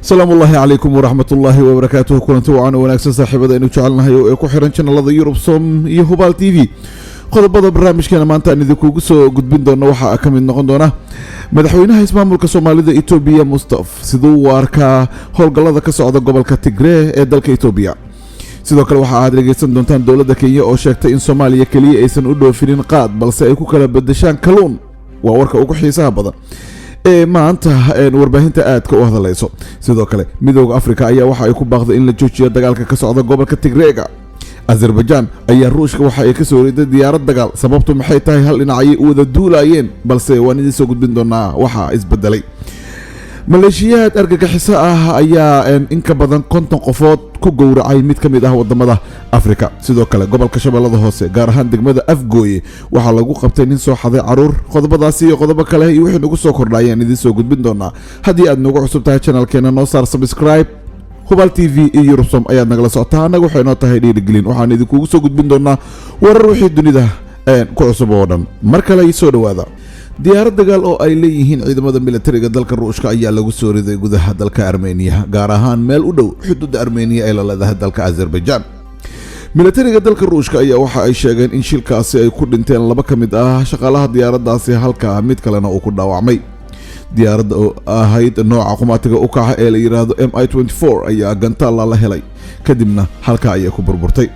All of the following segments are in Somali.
السلام الله عليكم ورحمة الله وبركاته. كنت وعنا ونكسر صاحبة إنه جعلنا يكو حيران شان الله يوروب صوم يهوبال تي في qodobada barnaamijkeena maanta aan idinku soo gudbin doono waxa ka mid noqon doona madaxweynaha ismaamulka Soomaalida Itoobiya Mustafa sidoo warka howlgallada ka socda gobolka Tigray ee dalka Itoobiya. sidoo kale waxa aad dhageysan doontaan dawladda Kenya oo sheegtay in Soomaaliya kaliya aysan u dhoofin qaad balse ay ku kala bedeshaan kalluun. waa warka ugu xiisaha badan ee maanta warbaahinta aadka u hadlayso. sidoo kale midowga Afrika ayaa waxa ay ku baaqday in la joojiyo dagaalka ka socda gobolka Tigray. Azerbaijan ayaa Ruushka waxa ay ka soo riday diyaarad dagaal sababtu maxay tahay hal dhinacay u wada duulayeen balse waan idin soo gudbin doonaa waxa isbedelay. maleeshiyaad argagaxiso ah ayaa in ka badan 50 qofood ku gowracay mid ka mid ah wadamada Afrika. sidoo kale gobolka Shabeellada Hoose gaar ahaan degmada Afgooye waxa lagu qabtay nin soo xaday caruur. qodobadaasi iyo qodobo kale iyo wixii nagu soo kordhayaan idin soo gudbin doonaa. haddii aad nagu cusub tahay channelkeena noo saar subscribe Hubal TV iyo Eurobsom ayaad nagala socotaa. anagu waxay noo tahay dhiirigelin waxaan idinku soo gudbin doonaa warar wixii dunida ku cusub oo dhan. mar kale ay soo dhawaada. diyaarad dagaal oo ay leeyihiin ciidamada militariga dalka Ruushka ayaa lagu soo riday gudaha dalka Armenia gaar ahaan meel u dhow xuduudda Armenia ee la leedahay dalka Azerbaijan. militariga dalka Ruushka ayaa waxa ay sheegeen in shilkaasi ay ku dhinteen laba ka mid ah shaqaalaha diyaaradaasi halka mid kalena uu ku dhaawacmay. diyaaradda oo ahayd nooca qumaatiga u kaca ee la yiraahdo Mi-24 ayaa gantaal la helay kadibna halka ay ku burburtay.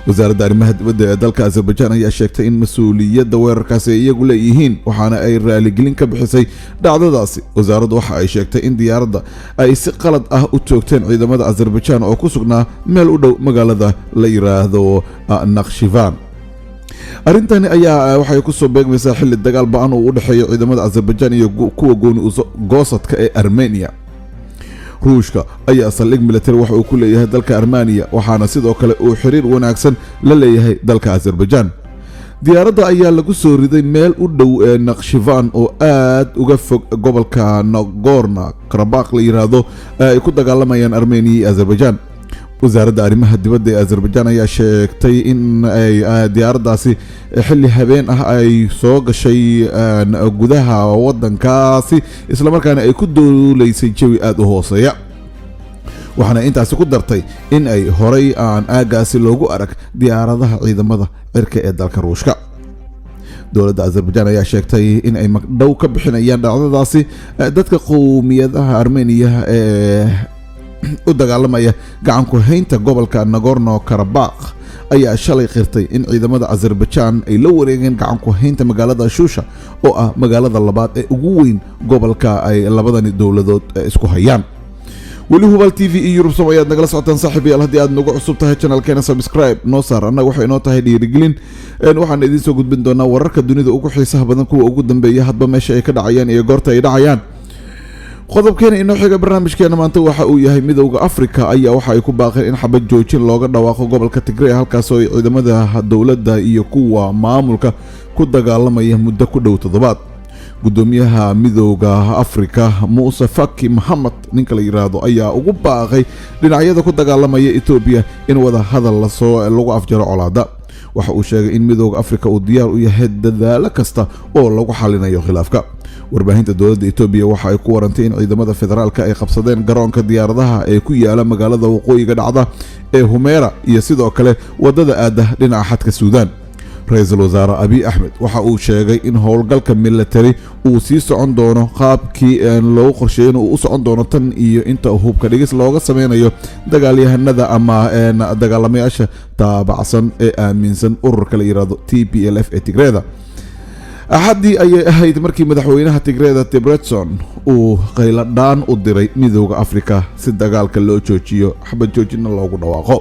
wasaaradda arrimaha dibadda ee dalka Azerbaijan ayaa sheegtay in mas'uuliyadda weerarkaasi ay iyagu leeyihiin waxaana ay raaligelin ka bixisay dhacdadaasi. wasaaraddu waxa ay sheegtay in diyaaradda ay si qalad ah u toogteen ciidamada Azerbaijan oo ku sugnaa meel u dhow magaalada la yiraahdo Nakhchivan. arrintani ayaa waxay ku soo beegmaysaa xilli dagaal ba'an oo u dhaxeeyo ciidamada Azerbaijan iyo kuwa gooni goosadka ee Armenia. Ruushka ayaa saldhig military waxa uu ku leeyahay dalka Armenia waxaana sidoo kale uu xiriir wanaagsan la leeyahay dalka Azerbaijan. diyaaradda ayaa lagu soo riday meel u dhow Nakhchivan oo aad uga fog gobolka Nagorno-Karabakh la yiraahdo ay ku dagaalamayaan Armenia iyo Azerbaijan. wasaaradda arrimaha dibadda ee Azerbaijan ayaa sheegtay in ay diyaaraddaasi xilli habeen ah ay soo gashay gudaha waddankaasi isla markaana ay ku duuleysay jawi aad u hooseeya. waxaana intaasi ku dartay in ay horay aan aagaasi loogu arag diyaaradaha ciidamada cirka ee dalka Ruushka. dowladda Azerbaijan ayaa sheegtay in ay magdhow ka bixinayaan dhacdadaasi. dadka qowmiyadaha Armenia ee u dagaalamaya gacan ku haynta gobolka Nagorno-Karabakh ayaa shalay qirtay in ciidamada Azerbaijan ay la wareegeen gacan ku haynta magaalada Shusha oo ah magaalada labaad ee ugu weyn gobolka ay labadani dowladood isku hayaan. weli Hubal TV iyo Eurobsom ayaad nagala socotaan saaxiibayaal. haddii aad nagu cusub tahay channelkeena subscribe noo saar annaga waxay noo tahay dhiirigelin. waxaan idin soo gudbin doonaa wararka dunida ugu xiisaha badan kuwa ugu dambeeya hadba meesha ay ka dhacayaan iyo goorta ay dhacayaan. qodobkeena inoo xiga barnaamijkeena maanta waxa uu yahay midowga Afrika ayaa waxa ay ku baaqeen in xabad joojin looga dhawaaqo gobolka Tigray halkaas oo ciidamada dawladda iyo kuwa maamulka ku dagaalamaya muddo ku dhow toddobaad. gudoomiyaha midowga Afrika Musa Faki Mohamed ninka la yiraahdo ayaa ugu baaqay dhinacyada ku dagaalamaya Itoobiya in wada hadal lagu afjaro colaadda. waxa uu sheegay in midowga Afrika uu diyaar u yahay dadaal kasta oo lagu xalinayo khilaafka. warbaahinta dowladda Itoobiya waxa ay ku warantay in ciidamada federaalka ay qabsadeen garoonka diyaaradaha ee ku yaala magaalada waqooyiga dhacda ee Humeera iyo sidoo kale wadada aada dhinaca xadka Suudaan. ra'iisul wasaare Abiy Ahmed waxa uu sheegay in howlgalka military uu sii socon doono qaabkii loo qorsheeyay uu u socon doono tan iyo inta hubka dhigis looga sameeyo dagaalyahanada ama dagaalamayaasha taabacsan ee aaminsan ururka la yiraahdo TPLF ee Tigreeda. axadii ayay ahayd markii madaxweynaha Tigreeda Debretsion uu qayladhaan u diray midowga Afrika si dagaalka loo joojiyo xabad joojina loogu dhawaaqo.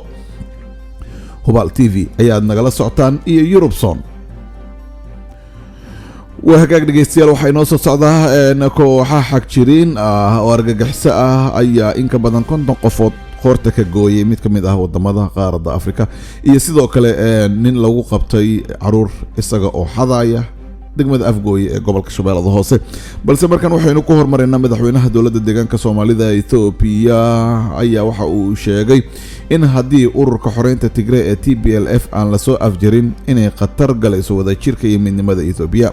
Hubal TV ayaad nagala socotaan iyo Eurobsom. hagaag dhegeystayaal waxay noo soo socdaa kooxaha xagjiriin oo argagaxiso ah ayaa in ka badan 50 qofood qoorta ka gooyay mid ka mid ah wadamada qaaradda Afrika iyo sidoo kale nin lagu qabtay caruur isaga oo xadaya degmada Afgooye ee gobolka Shabeellada Hoose. balse markan waxaynu ku hormarinaa madaxweynaha dowladda deegaanka Soomaalida Itoobiya ayaa waxa uu sheegay in haddii ururka xoreynta Tigray ee TPLF aan la soo afjarin inay qatar galayso wadajirka iyo midnimada Itoobiya.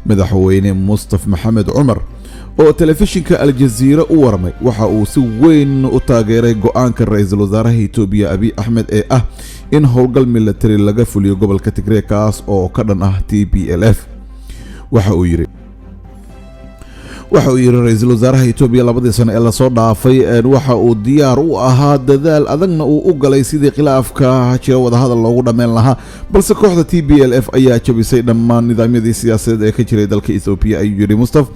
madaxweyne Mustafa Maxamed Cumar oo telefishinka Al Jazeera u warmay waxa uu si weyn u taageeray go'aanka ra'iisul wasaaraha Itoobiya Abiy Ahmed ee ah in howlgal military laga fuliyo gobolka Tigray kaas oo ka dhan ah TPLF. waxa uu yiri ra'iisul wasaaraha Itoobiya labadii sano ee la soo dhaafay waxa uu diyaar u ahaa dadaal adagna uu u galay sidii khilaafka jira wada hadal loogu dhameyn lahaa, balse kooxda TPLF ayaa jabisay dhammaan nidaamyadii siyaasadeed ee ka jiray dalka Itoobiya, ayuu yiri Mustafa.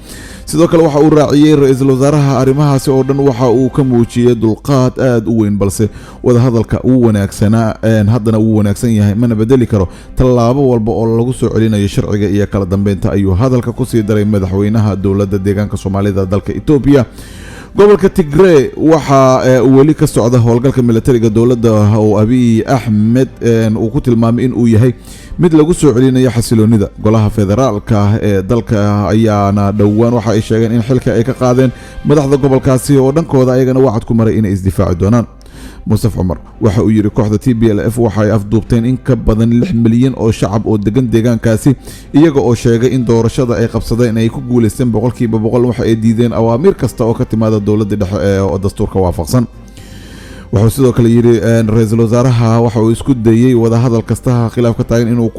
sidoo kale waxa uu raaciyay ra'iisul wasaaraha arrimahaasi oo dhan waxa uu ka muujiyay dulqaad aad u weyn, balse wada hadalka uu wanaagsanaa haddana uu wanaagsan yahay mana bedeli karo tallaabo walba oo lagu soo celinayo sharciga iyo kala dambeynta, ayuu hadalka ku sii daray madaxweynaha dowladda deegaanka Soomaalida dalka Itoobiya. gobolka Tigray waxa weli ka socda howlgalka militariga dowladda oo Abiy Ahmed uu ku tilmaamay in uu yahay mid lagu soo celinayo xasiloonida. golaha federaalka ee dalka ayaana dhowaan waxa ay sheegeen in xilka ay ka qaadeen madaxda gobolkaasi oo dhankooda ayagana wacad ku maray inay isdifaaci doonaan. Mustafa Cumar waxa uu yiri kooxda TPLF waxay afduubteen in ka badan 6 milyan oo shacab oo degan deegaankaasi, iyaga oo sheegay in doorashada ay qabsadeen ay ku guuleysteen 100% waxa ay diideen awaamiir kasta oo ka timaada dowladda dhexe oo dastuurka waafaqsan. wuxuu sidoo kale yiri ra'iisul wasaaraha waxa uu isku dayay wada hadal kasta khilaafka taagan inuu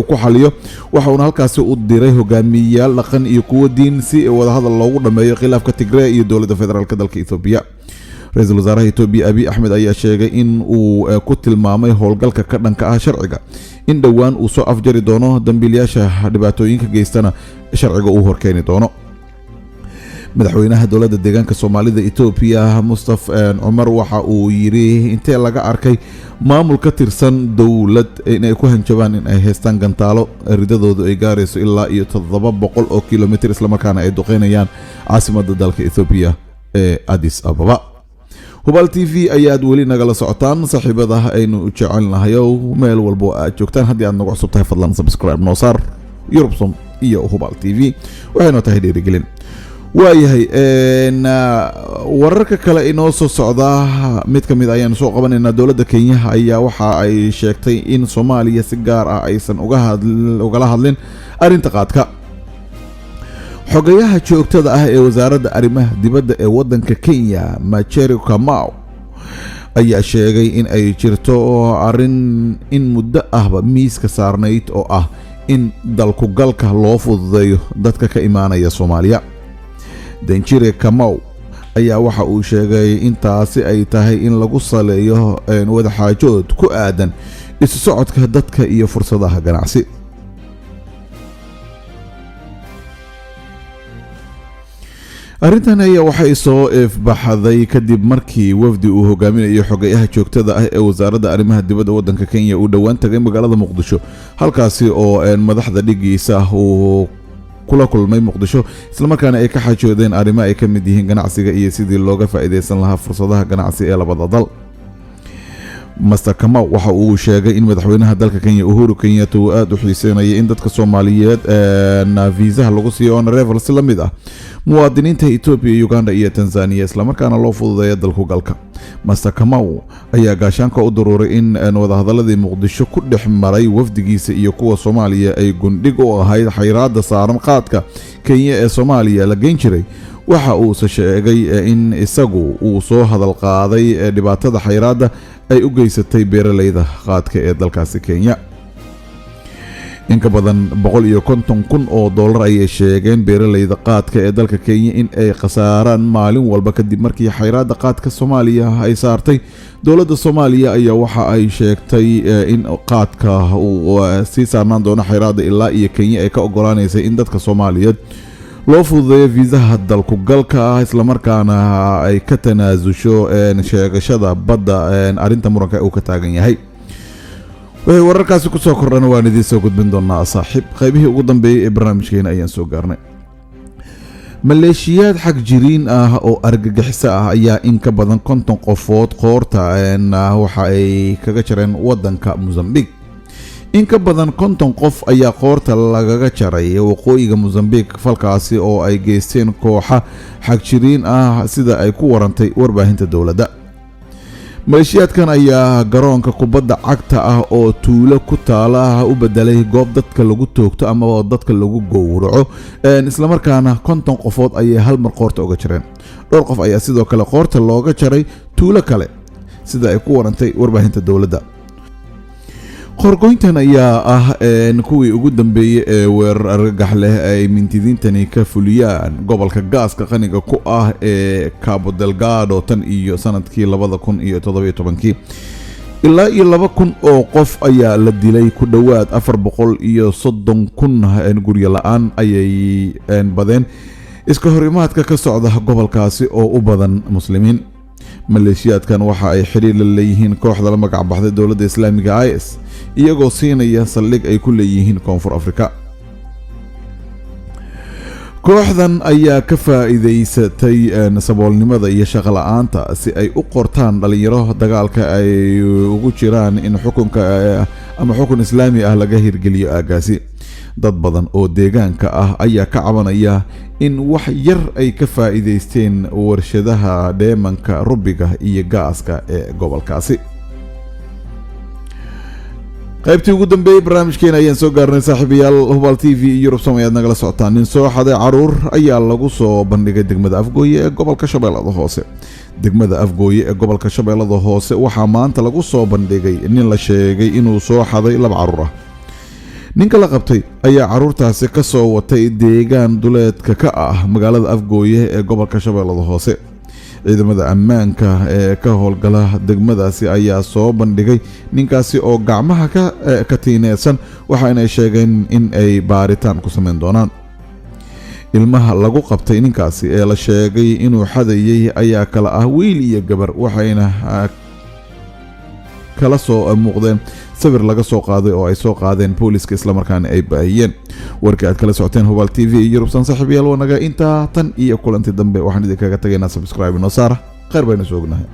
ku xaliyo, waxa uu halkaasi u diray hogaamiyayaal dhaqan iyo kuwa diin si wada hadal loogu dhameeyo khilaafka Tigray iyo dowladda federaalka dalka Itoobiya. ra'iisul wasaaraha Itoobiya Abiy Ahmed ayaa sheegay in uu ku tilmaamay howlgalka ka dhanka ah sharciga in dhowaan uu soo afjari doono dambiilayaasha dhibaatooyinka geystana sharciga uu horkeeni doono. madaxweynaha dowladda deegaanka Soomaalida Itoobiya Mustafa Cumar waxa uu yiri intee laga arkay maamul ka tirsan dowlad inay ku hanjabaan in ay haystaan gantaalo ridadoodu ay gaarayso ilaa iyo 700 oo kiiloomitir isla markaana ay duqeynayaan caasimadda dalka Itoobiya ee Addis Ababa. Hubal TV ayaad weli nagala socotaan saaxiibada aynu u jecelnahay meel walbo aad joogtaan. haddii aad nagu cusub tahay fadlan subscribe noo saar Yurubsom iyo Hubal TV waxaynu tahay dhiirigelin. waayahay wararka kale inoo soo socda mid ka mid ayaan soo qabanaynaa. dowladda Kenya ayaa waxa ay sheegtay in Soomaaliya si gaar ah aysan ugala hadlin arrinta qaadka. xogayaha joogtada ah ee wasaaradda arrimaha dibadda ee waddanka Kenya Macharia Kamau ayaa sheegay in ay jirto arrin in muddo ahba miiska saarnayd oo ah in dalku galka loo fududeeyo dadka ka imaanaya Soomaaliya. Macharia Kamau ayaa waxa uu sheegay intaasi ay tahay in lagu saleeyo wada xaajood ku aadan isu socodka dadka iyo fursadaha ganacsi. arrintan ayaa waxay soo ifbaxday kadib markii wafdi uu hogaaminayo xogayaha joogtada ah ee wasaaradda arrimaha dibadda waddanka Kenya uu dhowaan tagay magaalada Muqdisho, halkaasi oo madaxda dhigiisa uu kula kulmay Muqdisho isla markaana ay ka xajoodeen arrimo ay ka mid yihiin ganacsiga iyo sidii looga faa'iideysan lahaa fursadaha ganacsi ee labada dal. Master Kamau waxa uu sheegay in madaxweynaha dalka Kenya Uhuru Kenyatta uu aad u xiiseynayay in dadka Soomaaliyeed viisaha lagu siiyo honorable si lamid ah muwaadiniinta Ethiopia, Uganda iyo Tanzania isla markaana loo fududeeyo dalku galka. Master Kamau ayaa gaashaanka u daruuray in wada hadaladii Muqdisho ku dhex maray wafdigiisa iyo kuwa Soomaaliya ay gundhig u ahayd xayiraadda saaran qaadka Kenya ee Soomaaliya la geyn jiray. waxa uu sheegay in isagu uu soo hadal qaaday dhibaatada xayiraadda ay u geysatay beeralayda qaadka ee dalkaasi Kenya. in ka badan 150,000 oo dollar ayay sheegeen beeralayda qaadka ee dalka Kenya in ay khasaaraan maalin walba kadib markii xayiraadda qaadka Soomaaliya ay saartay. dowladda Soomaaliya ayaa waxa ay sheegtay in qaadka uu sii saarnaan doono xayiraadda ilaa iyo Kenya ay ka ogolaanaysa in dadka Soomaaliyeed loo fududeeyo viisaha dalku galka isla markaana ay ka tanaasusho sheegashada badda arrinta muranka uu ka taagan yahay. wararkaasi ku soo kordhana waan idiin soo gudbin doonaa saaxiib. qaybihii ugu dambeeyay ee barnaamijkeena ayaan soo gaarnay. maleeshiyaad xag jiriin ah oo argagixiso ah ayaa in ka badan 50 qofood qoorta waxa ay kaga jareen waddanka Mozambique. in ka badan 50 qof ayaa qoorta lagaga jaray waqooyiga Mozambique, falkaasi oo ay geysteen kooxa xag jiriin ah sida ay ku warantay warbaahinta dowladda. maleeshiyaadkan ayaa garoonka kubadda cagta ah oo tuulo ku taala u bedelay goob dadka lagu toogto ama dadka lagu gowraco isla markaana 50 qofood ayay hal mar qoorta uga jireen. dhowr qof ayaa sidoo kale qoorta looga jaray tuulo kale sida ay ku warantay warbaahinta dowladda. qorgoyntan ayaa ah kuwii ugu dambeeyay ee weerar argagax leh ay mintidiintani ka fuliyaan gobolka gaaska qaniga ku ah ee Cabo Delgado tan iyo sanadkii 2017. ilaa iyo 2,000 oo qof ayaa la dilay, ku dhowaad 430,000 guryo la'aan ayay badeen iska horimaadka ka socda gobolkaasi oo u badan muslimiin. maleeshiyaadkan waxa ay xiriir la leeyihiin kooxda la magac baxday dowladda islaamiga IS iyagoo siinaya saldhig ay ku leeyihiin koonfur Afrika. kooxdan ayaa ka faa'iideysatay saboolnimada iyo shaqo la'aanta si ay u qortaan dhalinyaro dagaalka ay ugu jiraan in xukun islaami ah laga hirgeliyo aagaasi. dad badan oo deegaanka ah ayaa ka cabanaya in wax yar ay ka faa'iideysteen warshadaha dheemanka rubiga iyo gaaska ee gobolkaasi. qaybtii ugu dambeeyay barnaamijkeena ayaan soo gaarnay saaxiibayaal. Hubaal TV Yurubsom ayaad nagala socotaan. nin soo xaday caruur ayaa lagu soo bandhigay degmada Afgooye ee gobolka Shabeellada Hoose. degmada Afgooye ee gobolka Shabeellada Hoose waxaa maanta lagu soo bandhigay nin la sheegay inuu soo xaday 2 caruur ah. ninka la qabtay ayaa caruurtaasi ka soo watay deegaan duleedka ka ah magaalada Afgooye ee gobolka Shabeellada Hoose. ciidamada ammaanka ee ka howlgala degmadaasi ayaa soo bandhigay ninkaasi oo gacmaha ka tiineysan, waxaana ay sheegeen in ay baaritaan ku sameyn doonaan. ilmaha lagu qabtay ninkaasi ee la sheegay inuu xadayay ayaa kala ah wiil iyo gabar, waxayna kala soo muuqdeen sawir laga soo qaaday oo ay soo qaadeen booliska isla markaana ay baahiyeen. warkii aad kala socoteen Hubaal TV Yurubsan saaxiibayaal wanaga inta tan iyo kulanti dambe waxaan idinkaga tagaynaa subscribe noo saara. khayr bayna soo ognahay.